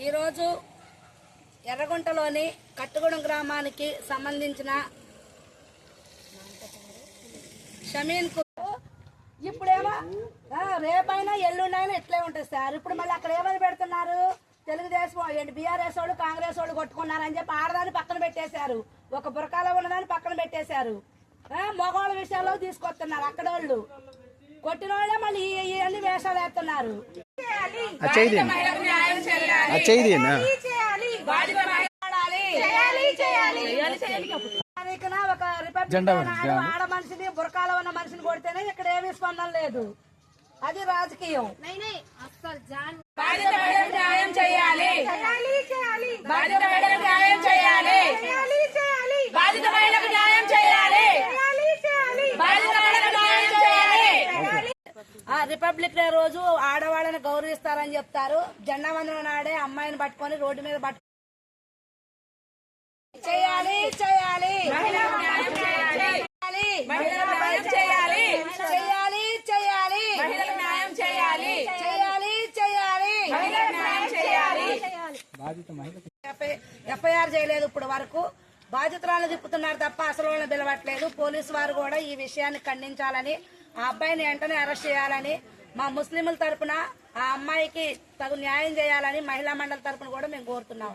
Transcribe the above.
ఈరోజు ఎర్రగుంటలోని కట్టుగూడెం గ్రామానికి సంబంధించిన షమీన్ కు ఇప్పుడేమో రేపైనా ఎల్లుండైనా ఇట్లే ఉంటుంది సార్. ఇప్పుడు మళ్ళీ అక్కడ ఏమని పెడుతున్నారు, తెలుగుదేశం బీఆర్ఎస్ వాళ్ళు కాంగ్రెస్ వాళ్ళు కొట్టుకున్నారని చెప్పి ఆడదాన్ని పక్కన పెట్టేశారు, ఒక బురకాలో ఉన్నదాన్ని పక్కన పెట్టేశారు. మగవాళ్ళ విషయాల్లో తీసుకొస్తున్నారు. అక్కడ వాళ్ళు కొట్టిన వాళ్ళే మళ్ళీ ఇవన్నీ వేషాలు వేస్తున్నారు. ఒక ఆడ మనిషిని బురకాలో ఉన్న మనిషిని కొడితేనే ఇక్కడ ఏమీ స్పందన లేదు. అది రాజకీయం. న్యాయం చేయాలి, న్యాయం చేయాలి, బాధితులకు న్యాయం చేయాలి. రిపబ్లిక్ డే రోజు ఆడవాళ్ళని గౌరవిస్తారని చెప్తారు. జెండా వందనం నాడే అమ్మాయిని పట్టుకొని రోడ్డు మీద చేయాలి చేయాలి చేయాలి చేయాలి చేయాలి చేయాలి చేయాలి. ఎఫ్ఐఆర్ చేయలేదు ఇప్పుడు వరకు. బాధితురాలను తిప్పుతున్నారు తప్ప అసలు వాళ్ళని పిలవట్లేదు. పోలీసు వారు కూడా ఈ విషయాన్ని ఖండించాలని, ఆ అబ్బాయిని వెంటనే అరెస్ట్ చేయాలని, మా ముస్లింల తరపున ఆ అమ్మాయికి తగు న్యాయం చేయాలని మహిళా మండలి తరపున కూడా మేము కోరుతున్నాం.